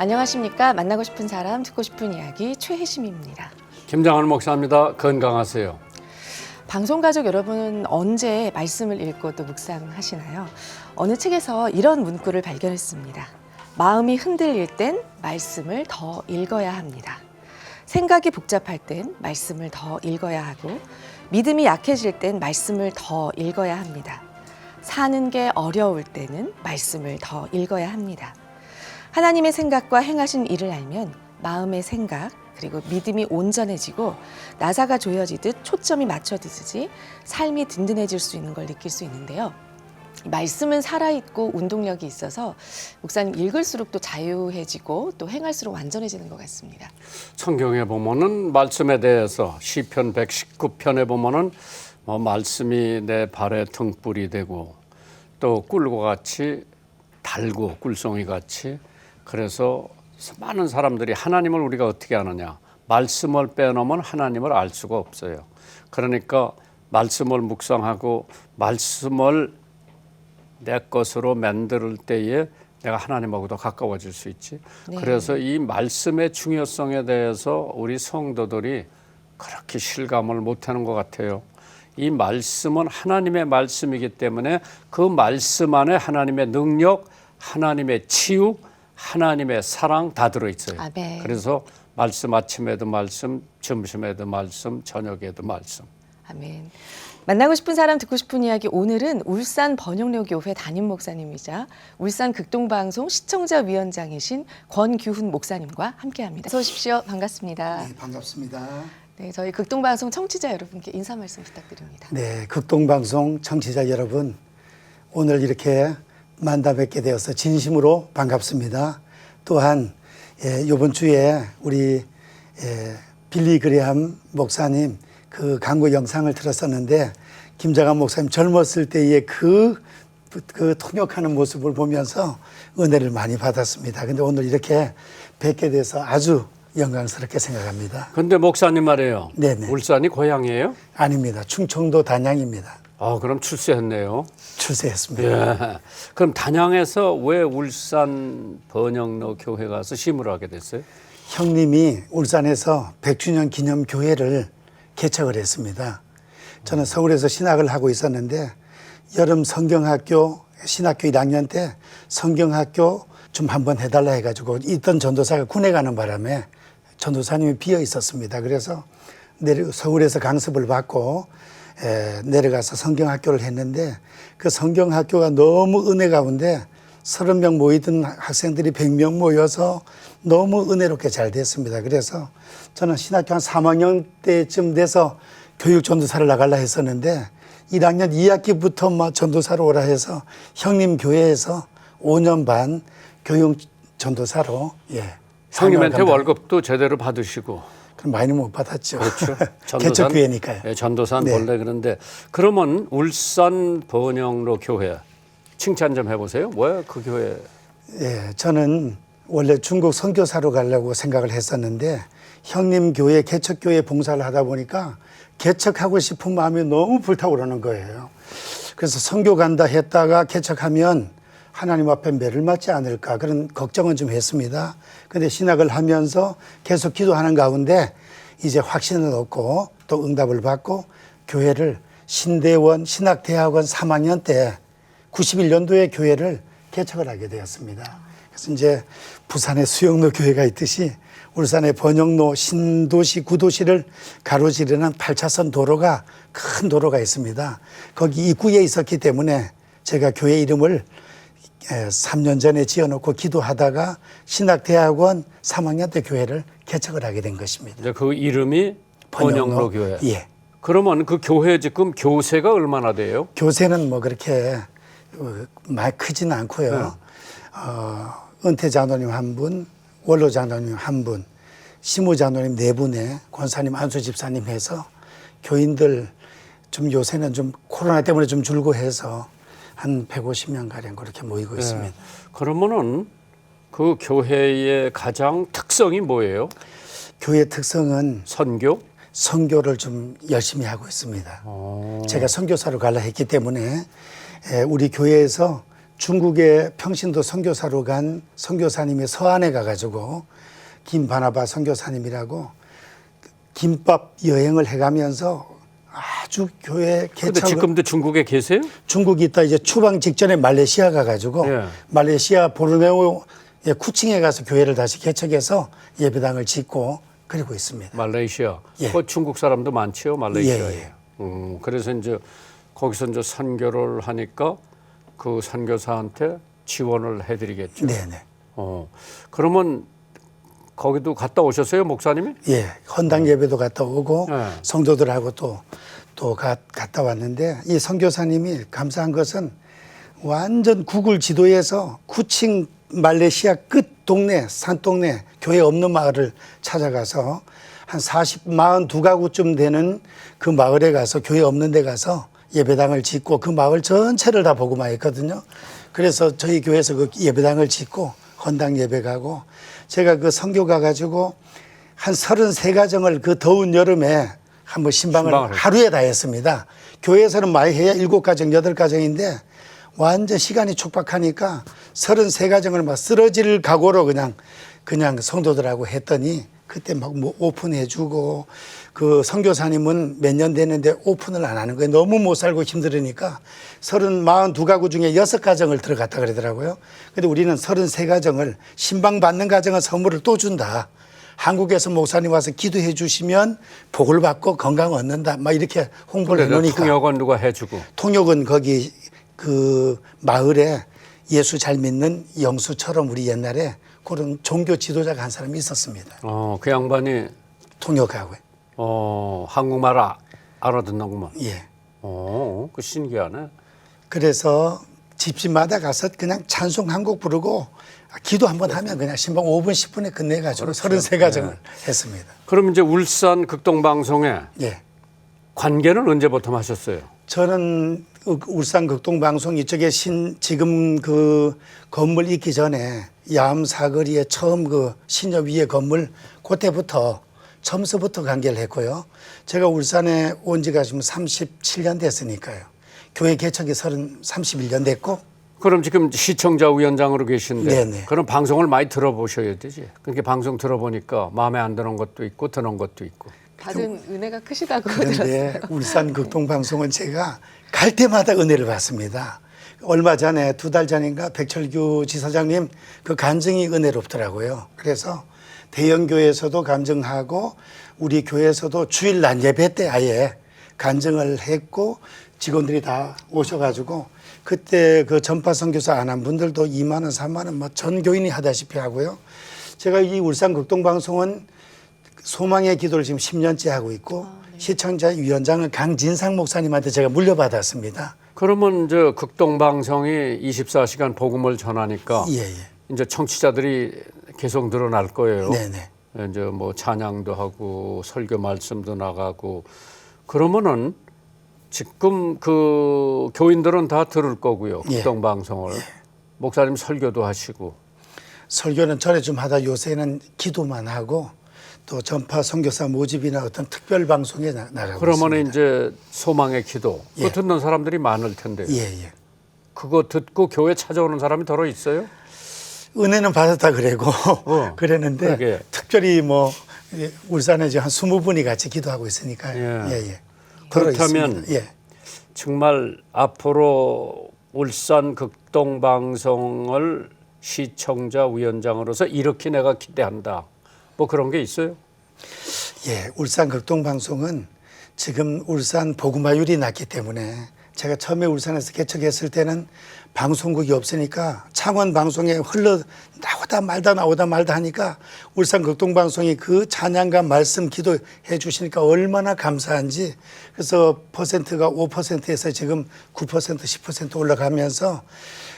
안녕하십니까. 만나고 싶은 사람, 듣고 싶은 이야기 최혜심입니다. 김장한 목사입니다. 건강하세요. 방송가족 여러분은 언제 말씀을 읽고 또 묵상하시나요? 어느 책에서 이런 문구를 발견했습니다. 마음이 흔들릴 땐 말씀을 더 읽어야 합니다. 생각이 복잡할 땐 말씀을 더 읽어야 하고 믿음이 약해질 땐 말씀을 더 읽어야 합니다. 사는 게 어려울 때는 말씀을 더 읽어야 합니다. 하나님의 생각과 행하신 일을 알면 마음의 생각 그리고 믿음이 온전해지고 나사가 조여지듯 초점이 맞춰지듯이 삶이 든든해질 수 있는 걸 느낄 수 있는데요. 말씀은 살아있고 운동력이 있어서 목사님 읽을수록 또 자유해지고 또 행할수록 완전해지는 것 같습니다. 성경에 보면은 말씀에 대해서 시편 119편에 보면은 말씀이 내 발의 등불이 되고 또 꿀과 같이 달고 꿀송이 같이 그래서 많은 사람들이 하나님을 우리가 어떻게 아느냐 말씀을 빼놓으면 하나님을 알 수가 없어요. 그러니까 말씀을 묵상하고 말씀을 내 것으로 만들 때에 내가 하나님하고도 가까워질 수 있지. 네. 그래서 이 말씀의 중요성에 대해서 우리 성도들이 그렇게 실감을 못하는 것 같아요. 이 말씀은 하나님의 말씀이기 때문에 그 말씀 안에 하나님의 능력, 하나님의 치유, 하나님의 사랑 다 들어있어요. 아멘. 그래서 말씀 아침에도 말씀, 점심에도 말씀, 저녁에도 말씀. 아멘. 만나고 싶은 사람 듣고 싶은 이야기 오늘은 울산 번영로교회 담임 목사님이자 울산 극동방송 시청자위원장이신 권규훈 목사님과 함께합니다. 어서 오십시오. 반갑습니다. 네, 반갑습니다. 네, 저희 극동방송 청취자 여러분께 인사 말씀 부탁드립니다. 네, 극동방송 청취자 여러분, 오늘 이렇게 만나 뵙게 되어서 진심으로 반갑습니다. 또한 이번 주에 우리 빌리 그레함 목사님 그 강구 영상을 들었었는데 김장한 목사님 젊었을 때의 그 통역하는 모습을 보면서 은혜를 많이 받았습니다. 근데 오늘 이렇게 뵙게 돼서 아주 영광스럽게 생각합니다. 근데 목사님 말이에요. 네네. 울산이 고향이에요? 아닙니다. 충청도 단양입니다. 그럼 출세했네요. 출세했습니다. 예. 그럼 단양에서 왜 울산 번영로 교회 가서 심을 하게 됐어요? 형님이 울산에서 100주년 기념 교회를 개척을 했습니다. 저는 서울에서 신학을 하고 있었는데 여름 성경학교 신학교 1학년 때 성경학교 좀 한번 해달라 해가지고 있던 전도사가 군에 가는 바람에 전도사님이 비어 있었습니다. 그래서 서울에서 강습을 받고 내려가서 성경학교를 했는데 그 성경학교가 너무 은혜 가운데 30명 모이던 학생들이 100명 모여서 너무 은혜롭게 잘 됐습니다. 그래서 저는 신학교 한 3학년 때쯤 돼서 교육 전도사를 나가려 했었는데 1학년 2학기부터 전도사로 오라 해서 형님 교회에서 5년 반 교육 전도사로 형님한테 월급도 제대로 받으시고. 그럼 많이 못 받았죠. 그렇죠. 개척교회니까요. 네, 전도사는 네. 원래 그런데 그러면 울산 번영로 교회 칭찬 좀 해보세요. 왜 그 교회? 예, 저는 원래 중국 선교사로 가려고 생각을 했었는데 형님 교회 개척교회 봉사를 하다 보니까 개척하고 싶은 마음이 너무 불타오르는 거예요. 그래서 선교 간다 했다가 개척하면 하나님 앞에 매를 맞지 않을까 그런 걱정은 좀 했습니다. 근데 신학을 하면서 계속 기도하는 가운데 이제 확신을 얻고 또 응답을 받고 교회를 신대원 신학대학원 3학년 때 91년도에 교회를 개척을 하게 되었습니다. 그래서 이제 부산에 수영로 교회가 있듯이 울산의 번영로 신도시 구도시를 가로지르는 8차선 도로가 큰 도로가 있습니다. 거기 입구에 있었기 때문에 제가 교회 이름을 3년 전에 지어놓고 기도하다가 신학대학원 3학년 때 교회를 개척을 하게 된 것입니다. 이제 그 이름이 번영로 교회. 예. 그러면 그 교회 지금 교세가 얼마나 돼요? 교세는 뭐 그렇게 많이 크지는 않고요. 은퇴 장로님 한 분, 원로 장로님 한 분, 시무 장로님 네 분에 권사님 안수 집사님 해서 교인들 좀 요새는 좀 코로나 때문에 좀 줄고 해서 한 150명 가량 그렇게 모이고 있습니다. 그러면은 그 교회의 가장 특성이 뭐예요? 교회 특성은 선교? 선교를 좀 열심히 하고 있습니다. 제가 선교사로 가려 했기 때문에 우리 교회에서 중국의 평신도 선교사로 간 선교사님의 서안에 가가지고 김바나바 선교사님이라고 김밥 여행을 해가면서 아주 교회 근데 개척. 지금도 중국에 계세요? 중국이 있다 이제 추방 직전에 말레이시아 가가지고 예. 말레이시아 보르네오의 쿠칭에 가서 교회를 다시 개척해서 예배당을 짓고 그리고 있습니다. 말레이시아. 예. 그 중국 사람도 많지요, 말레이시아에. 예, 그래서 이제 거기서 이제 선교를 하니까 그 선교사한테 지원을 해드리겠죠. 네네. 그러면 거기도 갔다 오셨어요, 목사님이? 예, 헌당 예배도 갔다 오고 네. 성도들하고 또 갔다 왔는데 이 선교사님이 감사한 것은 완전 구글 지도에서 쿠칭 말레이시아 끝 동네 산동네 교회 없는 마을을 찾아가서 한 42가구쯤 되는 그 마을에 가서 교회 없는 데 가서 예배당을 짓고 그 마을 전체를 다 보고만 했거든요. 그래서 저희 교회에서 그 예배당을 짓고 헌당 예배 가고 제가 그 선교 가가지고 한 33가정을 그 더운 여름에 한번 신방을 하루에 다 했습니다. 교회에서는 많이 해야 7가정, 8가정인데 완전 시간이 촉박하니까 33가정을 막 쓰러질 각오로 그냥 성도들하고 했더니 그때 막 뭐 오픈해주고 그 선교사님은 몇 년 됐는데 오픈을 안 하는 거예요. 너무 못 살고 힘들으니까 42가구 중에 6가정을 들어갔다 그러더라고요. 근데 우리는 33가정을 신방 받는 가정은 선물을 또 준다. 한국에서 목사님 와서 기도해 주시면 복을 받고 건강 얻는다. 막 이렇게 홍보를 해놓으니까. 통역은 누가 해주고. 통역은 거기 그 마을에 예수 잘 믿는 영수처럼 우리 옛날에 그런 종교 지도자가 한 사람이 있었습니다. 그 양반이 통역하고. 한국말 알아듣는구만. 예. 그 신기하네. 그래서 집집마다 가서 그냥 찬송 한 곡 부르고 기도 한번 하면 그냥 신방 5분, 10분에 끝내가지고 그렇죠. 33가정을 했습니다. 그럼 이제 울산 극동방송에 예. 관계는 언제부터 하셨어요? 저는 울산 극동방송 이쪽에 지금 그 건물 있기 전에 야암 사거리에 처음 그 신협 위에 건물 그때부터 처음서부터 관계를 했고요. 제가 울산에 온 지가 지금 37년 됐으니까요. 교회 개척이 31년 됐고. 그럼 지금 시청자 위원장으로 계신데 네네. 그럼 방송을 많이 들어보셔야 되지. 그렇게 방송 들어보니까 마음에 안 드는 것도 있고 드는 것도 있고. 받은 은혜가 크시다고 그런데 들었어요. 울산 극동방송은 제가 갈 때마다 은혜를 받습니다. 얼마 전에 2달 전인가 백철규 지사장님 그 간증이 은혜롭더라고요. 그래서 대형교회에서도 간증하고 우리 교회에서도 주일 낮 예배 때 아예 간증을 했고 직원들이 다 오셔가지고 그때 그 전파 선교사 안 한 분들도 2만 원, 3만 원 뭐 전 교인이 하다시피 하고요. 제가 이 울산 극동방송은 소망의 기도를 지금 10년째 하고 있고 시청자 위원장을 강진상 목사님한테 제가 물려받았습니다. 그러면 저 극동방송이 24시간 복음을 전하니까 예, 예. 이제 청취자들이 계속 늘어날 거예요. 네네. 이제 뭐 찬양도 하고 설교 말씀도 나가고 그러면은 지금 그 교인들은 다 들을 거고요. 예. 극동방송을 목사님 설교도 하시고 설교는 전에 좀 하다 요새는 기도만 하고 또 전파 선교사 모집이나 어떤 특별 방송에 나가고 그러면 있습니다. 이제 소망의 기도 예. 그거 듣는 사람들이 많을 텐데요. 예, 예. 그거 듣고 교회 찾아오는 사람이 더러 있어요? 은혜는 받았다 그래고 그랬는데 그러게. 특별히 뭐 울산에 이제 한 20분이 같이 기도하고 있으니까요. 예. 예, 예. 그렇다면 있습니다. 예. 정말 앞으로 울산 극동방송을 시청자 위원장으로서 이렇게 내가 기대한다. 뭐 그런 게 있어요? 예, 울산 극동방송은 지금 울산 복음화율이 낮기 때문에 제가 처음에 울산에서 개척했을 때는 방송국이 없으니까 창원 방송에 나오다 말다 하니까 울산 극동방송이 그 찬양과 말씀 기도해 주시니까 얼마나 감사한지 그래서 퍼센트가 5%에서 지금 9% 10% 올라가면서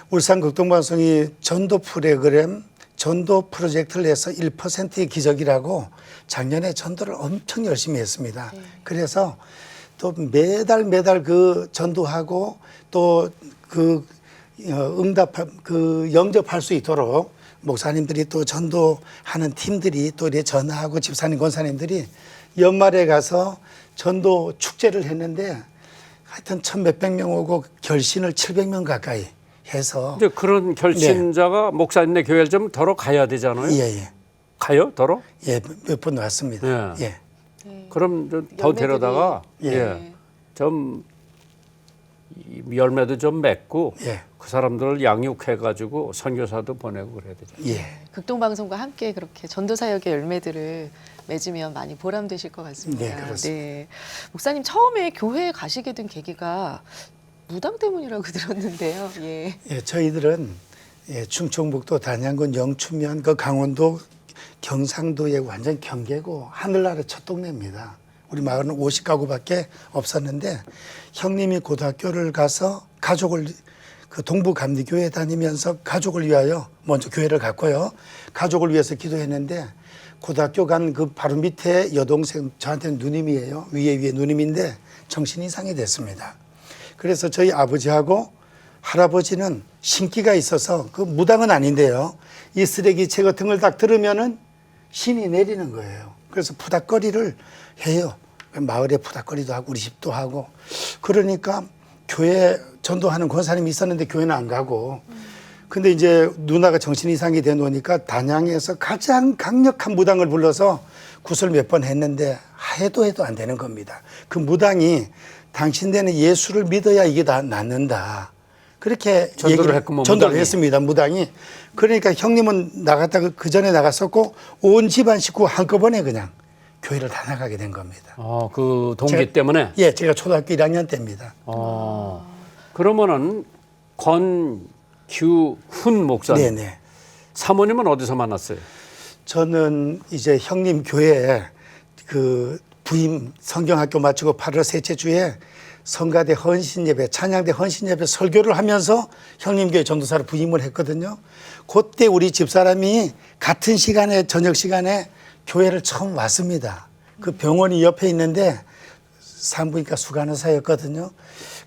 울산 극동방송이 전도 프로그램 전도 프로젝트를 해서 1%의 기적이라고 작년에 전도를 엄청 열심히 했습니다. 그래서 또 매달 그 전도하고 또 그 영접할 수 있도록 목사님들이 또 전도하는 팀들이 또 이렇게 전하고 집사님 권사님들이 연말에 가서 전도 축제를 했는데 하여튼 1,000몇백 명 오고 결신을 700명 가까이 해서 이제 그런 결신자가 목사님네 교회를 좀 더러 가야 되잖아요. 예. 가요, 더러? 예, 몇 번 왔습니다. 예. 예. 그럼 더 열매들이- 데려다가 예. 좀 열매도 좀 맺고 예. 그 사람들을 양육해가지고 선교사도 보내고 그래야 되죠. 예. 극동방송과 함께 그렇게 전도 사역의 열매들을 맺으면 많이 보람되실 것 같습니다. 네, 그렇습니다. 네. 목사님 처음에 교회에 가시게 된 계기가 무당 때문이라고 들었는데요. 예. 예, 저희들은 충청북도 단양군 영추면 그 강원도 경상도의 완전 경계고 하늘나라 첫 동네입니다. 우리 마을은 50가구밖에 없었는데 형님이 고등학교를 가서 가족을 그 동부감리교회 다니면서 가족을 위하여 먼저 교회를 갔고요. 가족을 위해서 기도했는데 고등학교 간 그 바로 밑에 여동생 저한테는 누님이에요. 위에 누님인데 정신 이상이 됐습니다. 그래서 저희 아버지하고 할아버지는 신기가 있어서 그 무당은 아닌데요. 이 쓰레기채 같은 걸 딱 들으면은 신이 내리는 거예요. 그래서 푸닥거리를 해요. 마을에 푸닥거리도 하고 우리 집도 하고. 그러니까 교회 전도하는 권사님이 있었는데 교회는 안 가고. 근데 이제 누나가 정신 이상이 돼 놓으니까 단양에서 가장 강력한 무당을 불러서 구슬 몇 번 했는데 해도 안 되는 겁니다. 그 무당이 당신네는 예수를 믿어야 이게 다 낫는다. 그렇게 전도를 했구먼, 전도를 무당이. 했습니다. 무당이. 그러니까 형님은 나갔다가 그 전에 나갔었고 온 집안 식구 한꺼번에 그냥 교회를 다 나가게 된 겁니다. 그 동기 때문에. 예, 제가 초등학교 1학년 때입니다. 그러면은 권규훈 목사님. 네네. 사모님은 어디서 만났어요? 저는 이제 형님 교회에 그 부임 성경학교 마치고 8월 셋째 주에 성가대 헌신예배, 찬양대 헌신예배 설교를 하면서 형님 교회 전도사로 부임을 했거든요. 그때 우리 집사람이 같은 시간에 저녁 시간에 교회를 처음 왔습니다. 그 병원이 옆에 있는데 산부인과 수간호사였거든요.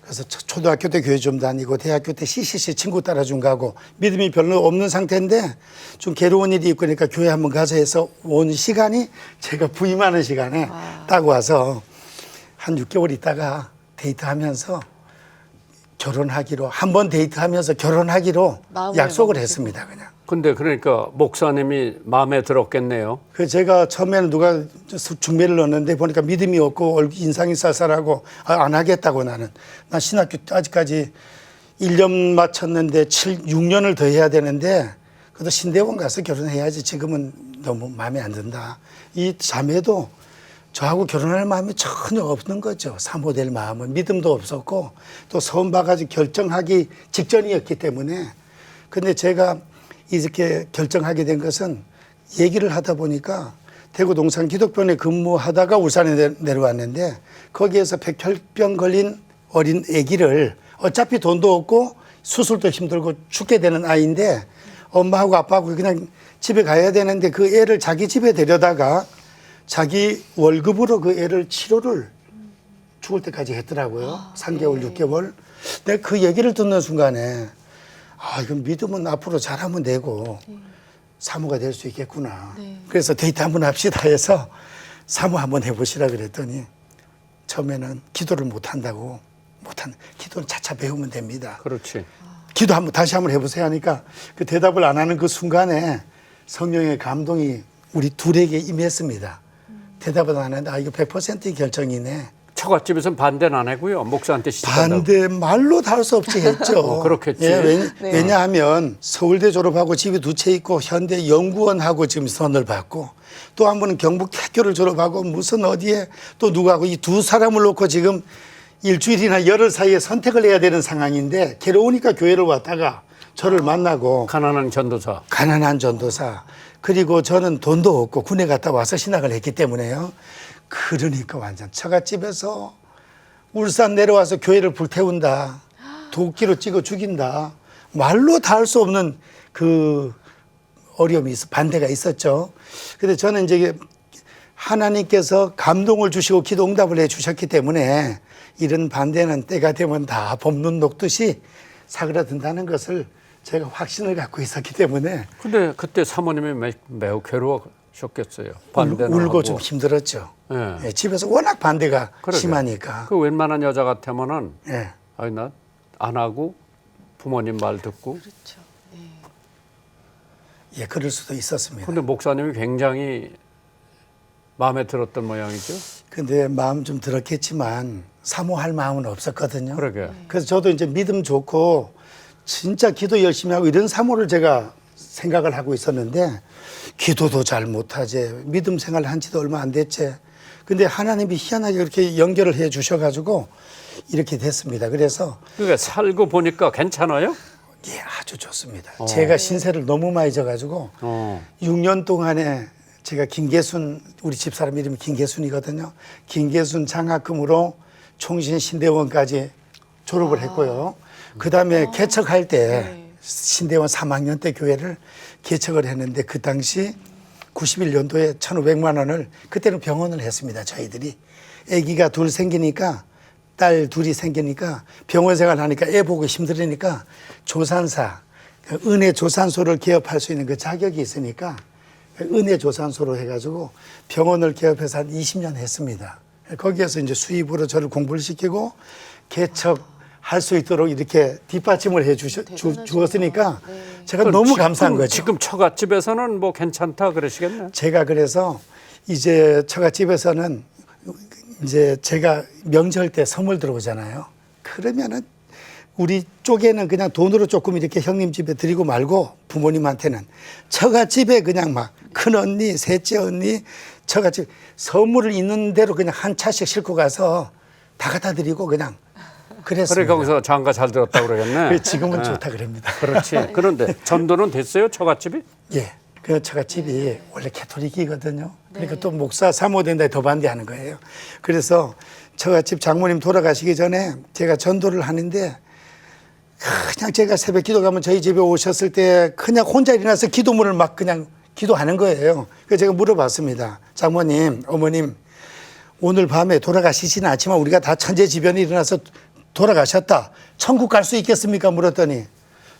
그래서 초등학교 때 교회 좀 다니고 대학교 때 CCC 친구 따라 좀 가고 믿음이 별로 없는 상태인데 좀 괴로운 일이 있고 그러니까 교회 한번 가서 해서 온 시간이 제가 부임하는 시간에 딱 와서 한 6개월 있다가 데이트하면서 결혼하기로 한 번 데이트하면서 결혼하기로 마음을 약속을 먹으시고. 했습니다. 그냥. 근데 그러니까 목사님이 마음에 들었겠네요. 그 제가 처음에는 누가 중매를 넣었는데 보니까 믿음이 없고 인상이 쌀쌀하고 안 하겠다고 나는. 나 신학교 아직까지 1년 마쳤는데 6년을 더 해야 되는데 그래도 신대원 가서 결혼해야지 지금은 너무 마음에 안 든다. 이 자매도 저하고 결혼할 마음이 전혀 없는 거죠. 사모될 마음은 믿음도 없었고 또 서운 봐가지고 결정하기 직전이었기 때문에. 근데 제가 이렇게 결정하게 된 것은 얘기를 하다 보니까 대구 동산 기독병원에 근무하다가 울산에 내려왔는데 거기에서 백혈병 걸린 어린 아기를 어차피 돈도 없고 수술도 힘들고 죽게 되는 아이인데 엄마하고 아빠하고 그냥 집에 가야 되는데 그 애를 자기 집에 데려다가 자기 월급으로 그 애를 치료를 죽을 때까지 했더라고요. 3개월, 6개월. 내가 그 얘기를 듣는 순간에 이건 믿음은 앞으로 잘하면 되고 사모가 될 수 있겠구나. 그래서 데이트 한번 합시다 해서 사모 한번 해보시라 그랬더니 처음에는 기도를 못한다고. 기도는 차차 배우면 됩니다. 그렇지. 기도 다시 한번 해보세요 하니까 그 대답을 안 하는 그 순간에 성령의 감동이 우리 둘에게 임했습니다. 대답을 안 하는데 이거 100%의 결정이네. 처갓집에서는 반대는 안 하고요. 목사한테 시집간다고. 반대 말로 다 할 수 없이 했죠. 그렇겠지. 예, 왜냐하면 서울대 졸업하고 집이 2채 있고 현대 연구원하고 지금 선을 받고 또 한 번은 경북학교를 졸업하고 무슨 어디에 또 누구하고 이 두 사람을 놓고 지금 일주일이나 열흘 사이에 선택을 해야 되는 상황인데 괴로우니까 교회를 왔다가 저를 만나고 가난한 전도사. 가난한 전도사 그리고 저는 돈도 없고 군에 갔다 와서 신학을 했기 때문에요. 그러니까 완전 처갓집에서 울산 내려와서 교회를 불태운다. 도끼로 찍어 죽인다. 말로 다 할 수 없는 그 어려움이 반대가 있었죠. 근데 저는 이제 하나님께서 감동을 주시고 기도 응답을 해 주셨기 때문에 이런 반대는 때가 되면 다 봄눈 녹듯이 사그라든다는 것을 제가 확신을 갖고 있었기 때문에 근데 그때 사모님이 매우 괴로우셨겠어요. 반대는 울고 하고. 좀 힘들었죠. 예. 예, 집에서 워낙 반대가 그러게. 심하니까. 그 웬만한 여자 같으면은 예. 나 안 하고 부모님 말 듣고. 그렇죠. 예, 그럴 수도 있었습니다. 근데 목사님이 굉장히 마음에 들었던 모양이죠. 근데 마음 좀 들었겠지만 사모할 마음은 없었거든요. 그러게. 그래서 저도 이제 믿음 좋고 진짜 기도 열심히 하고 이런 사모를 제가 생각을 하고 있었는데 기도도 잘 못하지 믿음 생활 한 지도 얼마 안 됐지. 근데 하나님이 희한하게 그렇게 연결을 해 주셔가지고 이렇게 됐습니다. 그래서 그러니까 살고 보니까 괜찮아요? 예, 아주 좋습니다. 제가 신세를 너무 많이 져가지고 어. 6년 동안에 제가 김계순, 우리 집사람 이름이 김계순이거든요. 김계순 장학금으로 총신 신대원까지 졸업을 했고요. 그 다음에 개척할 때 신대원 3학년 때 교회를 개척을 했는데 그 당시 91년도에 1,500만 원을 그때는 병원을 했습니다. 저희들이. 아기가 둘 생기니까 딸 둘이 생기니까 병원 생활 하니까 애 보고 힘들으니까 조산사, 은혜 조산소를 개업할 수 있는 그 자격이 있으니까 은혜 조산소로 해가지고 병원을 개업해서 한 20년 했습니다. 거기에서 이제 수입으로 저를 공부를 시키고 개척할 수 있도록 이렇게 뒷받침을 해 주었으니까 제가 너무 감사한 거죠. 지금 처갓집에서는 뭐 괜찮다 그러시겠네. 제가 그래서 이제 처갓집에서는 이제 제가 명절 때 선물 들어오잖아요. 그러면은 우리 쪽에는 그냥 돈으로 조금 이렇게 형님 집에 드리고 말고 부모님한테는 처갓집에 그냥 막 큰언니, 셋째 언니, 처갓집 선물을 있는 대로 그냥 한 차씩 싣고 가서 다 갖다 드리고 그냥 그랬습니다. 그래 거기서 장가 잘 들었다고 그러겠네. 지금은 좋다 그럽니다. 그렇지. 그런데 전도는 됐어요, 처갓집이? 예. 그 처갓집이 원래 캐토릭이거든요. 그러니까 또 목사 사모된다 더 반대하는 거예요. 그래서 처갓집 장모님 돌아가시기 전에 제가 전도를 하는데 그냥 제가 새벽 기도 가면 저희 집에 오셨을 때 그냥 혼자 일어나서 기도문을 막 그냥 기도하는 거예요. 그래서 제가 물어봤습니다. 장모님, 어머님, 오늘 밤에 돌아가시지는 않지만 우리가 다 천재지변이 일어나서 돌아가셨다. 천국 갈 수 있겠습니까? 물었더니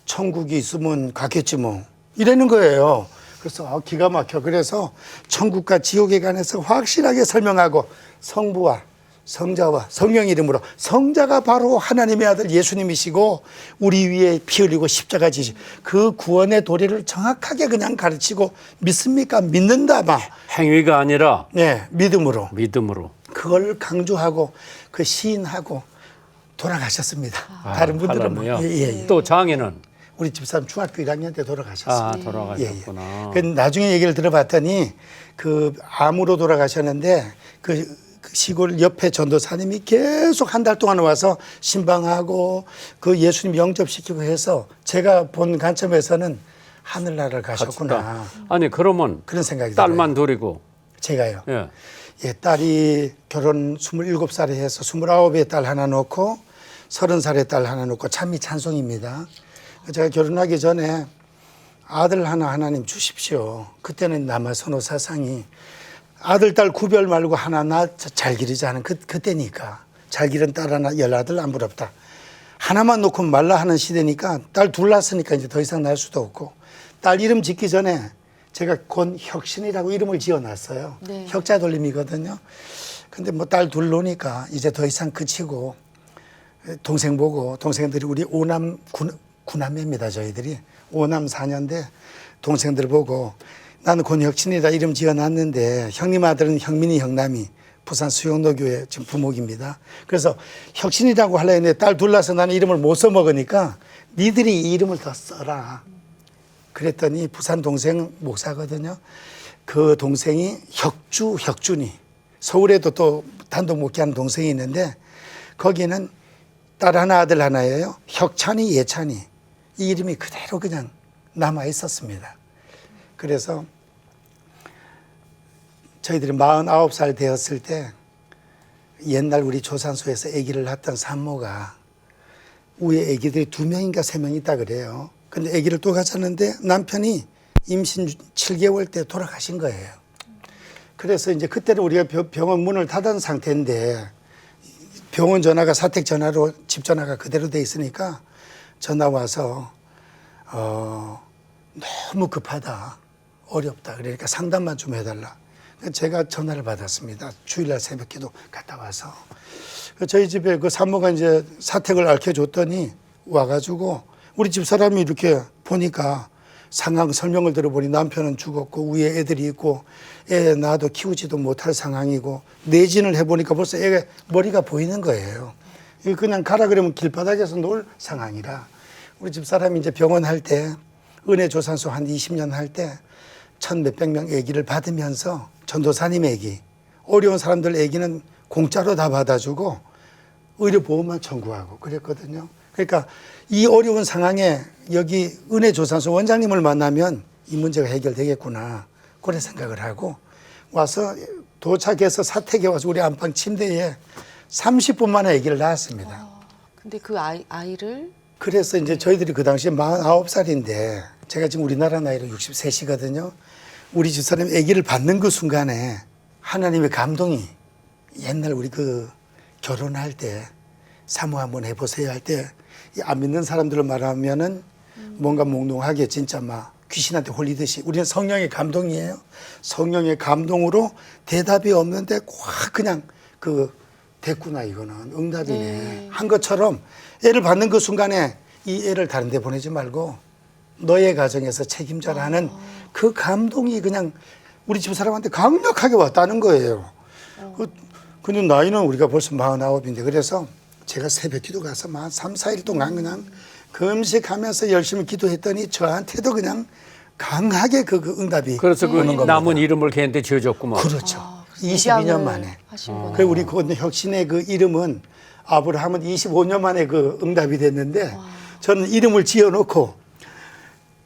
천국이 있으면 갔겠지 뭐. 이러는 거예요. 그래서 기가 막혀. 그래서 천국과 지옥에 관해서 확실하게 설명하고 성부와 성자와 성령 이름으로 성자가 바로 하나님의 아들 예수님이시고 우리 위에 피 흘리고 십자가 지시 그 구원의 도리를 정확하게 그냥 가르치고 믿습니까? 믿는다 막. 행위가 아니라 네, 믿음으로. 믿음으로. 그걸 강조하고 그 시인하고 돌아가셨습니다. 다른 분들은 뭐, 할렐루야. 또 장인은 우리 집사람 중학교 1학년 때 돌아가셨어요. 돌아가셨구나. 그 나중에 얘기를 들어봤더니 그 암으로 돌아가셨는데 그 시골 옆에 전도사님이 계속 한 달 동안 와서 신방하고 그 예수님 영접시키고 해서 제가 본 관점에서는 하늘나라를 가셨구나. 아니 그러면 그런 생각이 딸만 둘이고 제가요. 예. 예, 딸이 결혼 27살에 해서 29에 딸 하나 놓고 30살에 딸 하나 놓고 참이 찬송입니다. 제가 결혼하기 전에 아들 하나 하나님 주십시오. 그때는 남아 선호 사상이 아들, 딸 구별 말고 하나 나 잘 기르자 하는 그때니까 잘 기른 딸 하나 열아들 안 부럽다. 하나만 놓고 말라 하는 시대니까 딸 둘 낳았으니까 이제 더 이상 낳을 수도 없고 딸 이름 짓기 전에 제가 권혁신이라고 이름을 지어놨어요. 네. 혁자 돌림이거든요. 근데 뭐 딸 둘 놓으니까 이제 더 이상 그치고 동생 보고 동생들이 우리 오남 구남매입니다. 저희들이 5남 4년대 동생들 보고 나는 권혁신이라 이름 지어놨는데 형님 아들은 형민이 형남이 부산 수영로교회 지금 부목입니다. 그래서 혁신이라고 하려 했는데 딸 둘 낳아서 나는 이름을 못 써먹으니까 니들이 이 이름을 더 써라. 그랬더니 부산 동생 목사거든요. 그 동생이 혁준이 서울에도 또 단독 목회하는 동생이 있는데 거기는 딸 하나 아들 하나예요. 혁찬이 예찬이 이 이름이 그대로 그냥 남아 있었습니다. 그래서 저희들이 49살 되었을 때 옛날 우리 조산소에서 아기를 낳았던 산모가 위에 아기들이 2명인가 3명 있다 그래요. 근데 아기를 또 가졌는데 남편이 임신 7개월 때 돌아가신 거예요. 그래서 이제 그때는 우리가 병원 문을 닫은 상태인데 병원 전화가 사택 전화로 집 전화가 그대로 돼 있으니까 전화 와서 너무 급하다. 어렵다. 그러니까 상담만 좀 해달라. 제가 전화를 받았습니다. 주일날 새벽기도 갔다 와서. 저희 집에 그 산모가 이제 사택을 앓혀줬더니 와가지고 우리 집 사람이 이렇게 보니까 상황 설명을 들어보니 남편은 죽었고 위에 애들이 있고 애 낳아도 키우지도 못할 상황이고 내진을 해보니까 벌써 애가 머리가 보이는 거예요. 그냥 가라 그러면 길바닥에서 놀 상황이라 우리 집 사람이 이제 병원 할 때 은혜조산소 한 20년 할 때 1,몇백 명 아기를 받으면서 전도사님 아기 어려운 사람들 아기는 공짜로 다 받아주고 의료보험만 청구하고 그랬거든요. 그러니까 이 어려운 상황에 여기 은혜조산소 원장님을 만나면 이 문제가 해결되겠구나 그런 생각을 하고 와서 도착해서 사택에 와서 우리 안방 침대에 30분 만에 아기를 낳았습니다. 근데 그 아이를 그래서 이제 저희들이 그 당시에 49살인데 제가 지금 우리나라 나이로 63이거든요. 우리 집사람이 아기를 받는 그 순간에 하나님의 감동이 옛날 우리 그 결혼할 때 사모 한번 해보세요 할 때 안 믿는 사람들을 말하면은 뭔가 몽롱하게 진짜 막 귀신한테 홀리듯이 우리는 성령의 감동이에요. 성령의 감동으로 대답이 없는데 확 그냥 그 됐구나 이거는 응답이네 네. 한 것처럼 애를 받는 그 순간에 이 애를 다른 데 보내지 말고 너의 가정에서 책임져라는 그 감동이 그냥 우리 집 사람한테 강력하게 왔다는 거예요. 근데 나이는 우리가 벌써 49인데 그래서 제가 새벽 기도 가서 막 3, 4일 동안 그냥 금식하면서 열심히 기도했더니 저한테도 그냥 강하게 그 응답이 그래서 그 오는 겁니다. 남은 이름을 걔한테 지어줬구만. 그렇죠. 그래서 22년 입양을 만에. 하시는구나. 그리고 우리 그 혁신의 그 이름은 아브라함은 25년 만에 그 응답이 됐는데 저는 이름을 지어놓고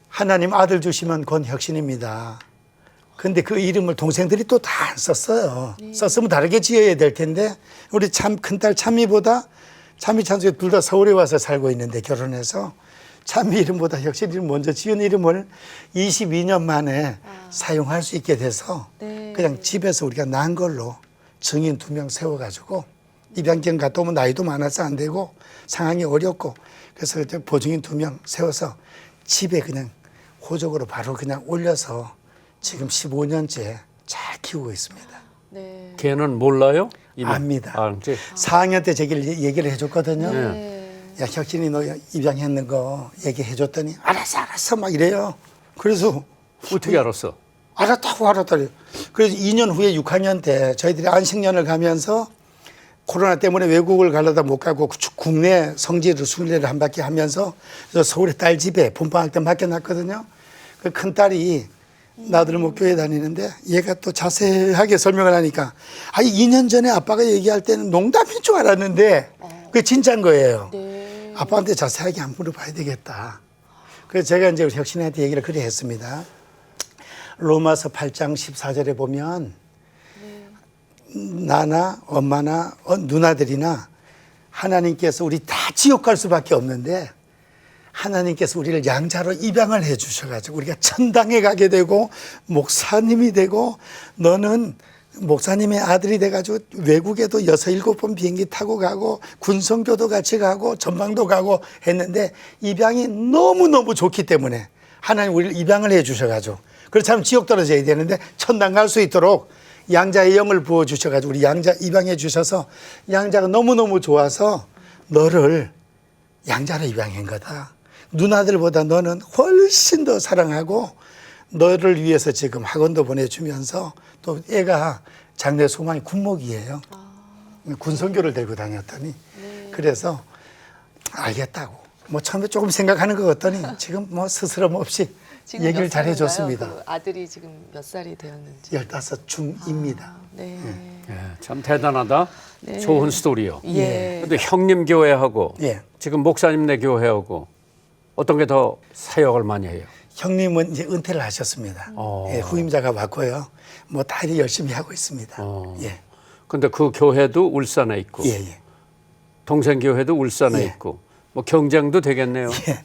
하나님 아들 주시면 곧 혁신입니다. 근데 그 이름을 동생들이 또 다 안 썼어요. 썼으면 다르게 지어야 될 텐데 우리 참 큰딸 참미보다 참미 찬수에 둘 다 서울에 와서 살고 있는데 결혼해서 참미 이름보다 혁신 이름 먼저 지은 이름을 22년 만에 사용할 수 있게 돼서 네. 그냥 집에서 우리가 난 걸로 증인 2명 세워가지고 입양견 갔다 오면 나이도 많아서 안 되고 상황이 어렵고 그래서 이제 보증인 2명 세워서 집에 그냥 호적으로 바로 그냥 올려서 지금 15년째 잘 키우고 있습니다. 네. 걔는 몰라요? 압니다. 알지? 4학년 때 제가 얘기를 해줬거든요. 네. 야, 혁신이 너 입양했는 거 얘기해줬더니 알았어 막 이래요. 그래서 어떻게 알았어? 알았다고. 그래서 2년 후에 6학년 때 저희들이 안식년을 가면서 코로나 때문에 외국을 가려다 못 가고 국내 성지를 순례를 한 바퀴 하면서 서울에 딸 집에 봄방학 때 맡겨놨거든요. 그 큰 딸이 나들 뭐 교회 다니는데 얘가 또 자세하게 설명을 하니까 2년 전에 아빠가 얘기할 때는 농담인 줄 알았는데 그게 진짜인 거예요. 네. 아빠한테 자세하게 한번 물어봐야 되겠다. 그래서 제가 이제 우리 혁신한테 얘기를 그래 했습니다. 로마서 8장 14절에 보면 나나 엄마나 누나들이나 하나님께서 우리 다 지옥 갈 수밖에 없는데 하나님께서 우리를 양자로 입양을 해 주셔가지고 우리가 천당에 가게 되고 목사님이 되고 너는 목사님의 아들이 돼가지고 외국에도 6, 7번 비행기 타고 가고 군성교도 같이 가고 전방도 가고 했는데 입양이 너무너무 좋기 때문에 하나님 우리를 입양을 해 주셔가지고 그렇다면 지옥 떨어져야 되는데 천당 갈 수 있도록 양자의 영을 부어주셔가지고 우리 양자 입양해 주셔서 양자가 너무너무 좋아서 너를 양자로 입양한 거다. 누나들보다 너는 훨씬 더 사랑하고 너를 위해서 지금 학원도 보내주면서 또 애가 장래 소망이 군목이에요. 군성교를 들고 다녔더니 그래서 알겠다고. 뭐 처음에 조금 생각하는 것 같더니 지금 뭐 스스럼 없이 지금 얘기를 몇 잘 살인가요? 해줬습니다. 그 아들이 지금 몇 살이 되었는지. 15 중입니다. 네. 예, 참 대단하다. 네. 좋은 스토리요. 예. 근데 형님 교회하고 예. 지금 목사님네 교회하고 어떤 게 더 사역을 많이 해요? 형님은 이제 은퇴를 하셨습니다. 예, 후임자가 왔고요. 뭐 다 열심히 하고 있습니다. 예. 근데 그 교회도 울산에 있고 예, 예. 동생 교회도 울산에 예. 있고 뭐 경쟁도 되겠네요. 예.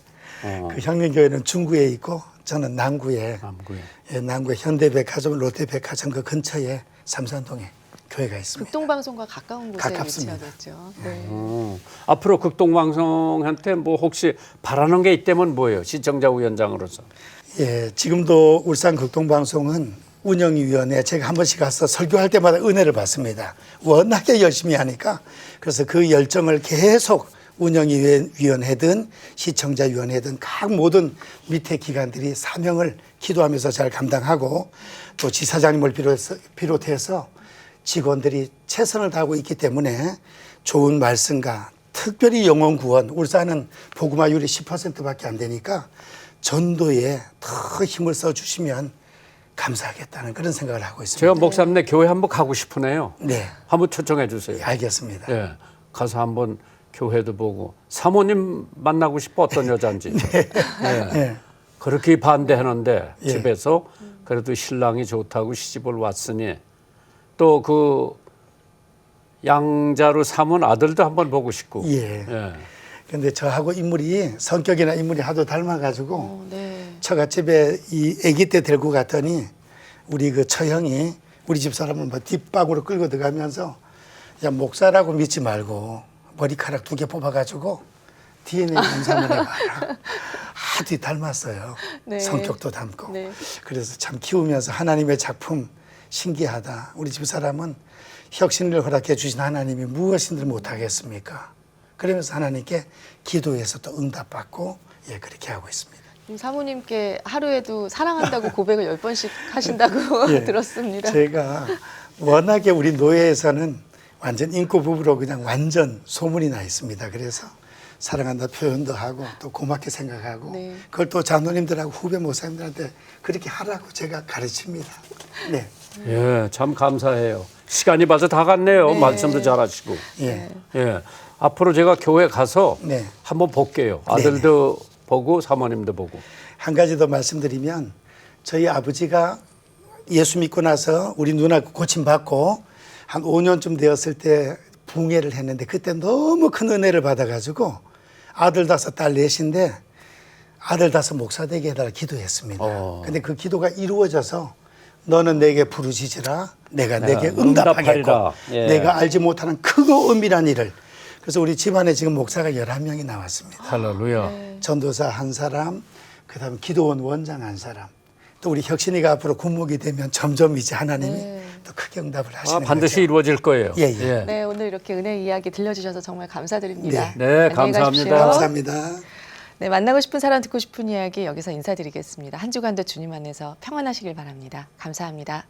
그 형님 교회는 중구에 있고 저는 남구에 남구에. 예, 남구에 현대백화점, 롯데백화점 그 근처에 삼산동에 교회가 있습니다. 극동방송과 가까운 곳에 가깝습니다. 위치하겠죠. 네. 앞으로 극동방송한테 뭐 혹시 바라는 게 있다면 뭐예요? 시청자 위원장으로서. 예, 지금도 울산 극동방송은 운영위원회 제가 한 번씩 가서 설교할 때마다 은혜를 받습니다. 워낙에 열심히 하니까 그래서 그 열정을 계속 운영위원회든 시청자위원회든 각 모든 밑에 기관들이 사명을 기도하면서 잘 감당하고 또 지사장님을 비롯해서 직원들이 최선을 다하고 있기 때문에 좋은 말씀과 특별히 영혼 구원, 울산은 복음화율이 10%밖에 안 되니까 전도에 더 힘을 써주시면 감사하겠다는 그런 생각을 하고 있습니다. 제가 목사님네 교회 한번 가고 싶으네요. 네, 한번 초청해 주세요. 알겠습니다. 예, 가서 한번 교회도 보고 사모님 만나고 싶어 어떤 여잔지. 예. 그렇게 반대하는데 예. 집에서 그래도 신랑이 좋다고 시집을 왔으니 또 그 양자로 삼은 아들도 한번 보고 싶고. 예. 예. 근데 저하고 인물이 성격이나 인물이 하도 닮아가지고 네. 처갓집에 이 아기 때 데리고 갔더니 우리 그 처형이 우리 집 사람을 막 뒷방으로 끌고 들어가면서 야 목사라고 믿지 말고 머리카락 2개 뽑아가지고 DNA 검사 한번 해봐라. 아주 닮았어요. 네. 성격도 닮고. 네. 그래서 참 키우면서 하나님의 작품 신기하다. 우리 집 사람은 혁신을 허락해 주신 하나님이 무엇인들 못하겠습니까? 그러면서 하나님께 기도해서 또 응답받고 예 그렇게 하고 있습니다. 사모님께 하루에도 사랑한다고 고백을 10번씩 하신다고 예. 들었습니다. 제가 워낙에 우리 노예에서는 완전 인고 부부로 그냥 완전 소문이 나 있습니다. 그래서 사랑한다 표현도 하고 또 고맙게 생각하고 네. 그걸 또 장로님들하고 후배 목사님들한테 그렇게 하라고 제가 가르칩니다. 네. 예, 참 감사해요. 시간이 벌써 다 갔네요. 네. 말씀도 잘하시고. 예. 예, 앞으로 제가 교회 가서 네. 한번 볼게요. 아들도 보고 사모님도 보고. 한 가지 더 말씀드리면 저희 아버지가 예수 믿고 나서 우리 누나 고침 받고 한 5년쯤 되었을 때 붕해를 했는데 그때 너무 큰 은혜를 받아가지고 아들 5, 딸 4인데 아들 5 목사 되게 해달라 기도했습니다. 근데 그 기도가 이루어져서 너는 내게 부르짖으라 내가 내게 응답하겠고 응답하리라. 예. 내가 알지 못하는 크고 은밀한 일을. 그래서 우리 집안에 지금 목사가 11명이 나왔습니다. 할렐루야. 전도사 1사람, 그다음 기도원 원장 1사람. 또 우리 혁신이가 앞으로 군목이 되면 점점 이제 하나님이 또 크게 응답을 하시는 반드시 거죠. 이루어질 거예요. 예, 예. 네, 오늘 이렇게 은혜 이야기 들려주셔서 정말 감사드립니다. 네, 안녕히 감사합니다. 가십시오. 감사합니다. 네, 만나고 싶은 사람 듣고 싶은 이야기 여기서 인사드리겠습니다. 한 주간도 주님 안에서 평안하시길 바랍니다. 감사합니다.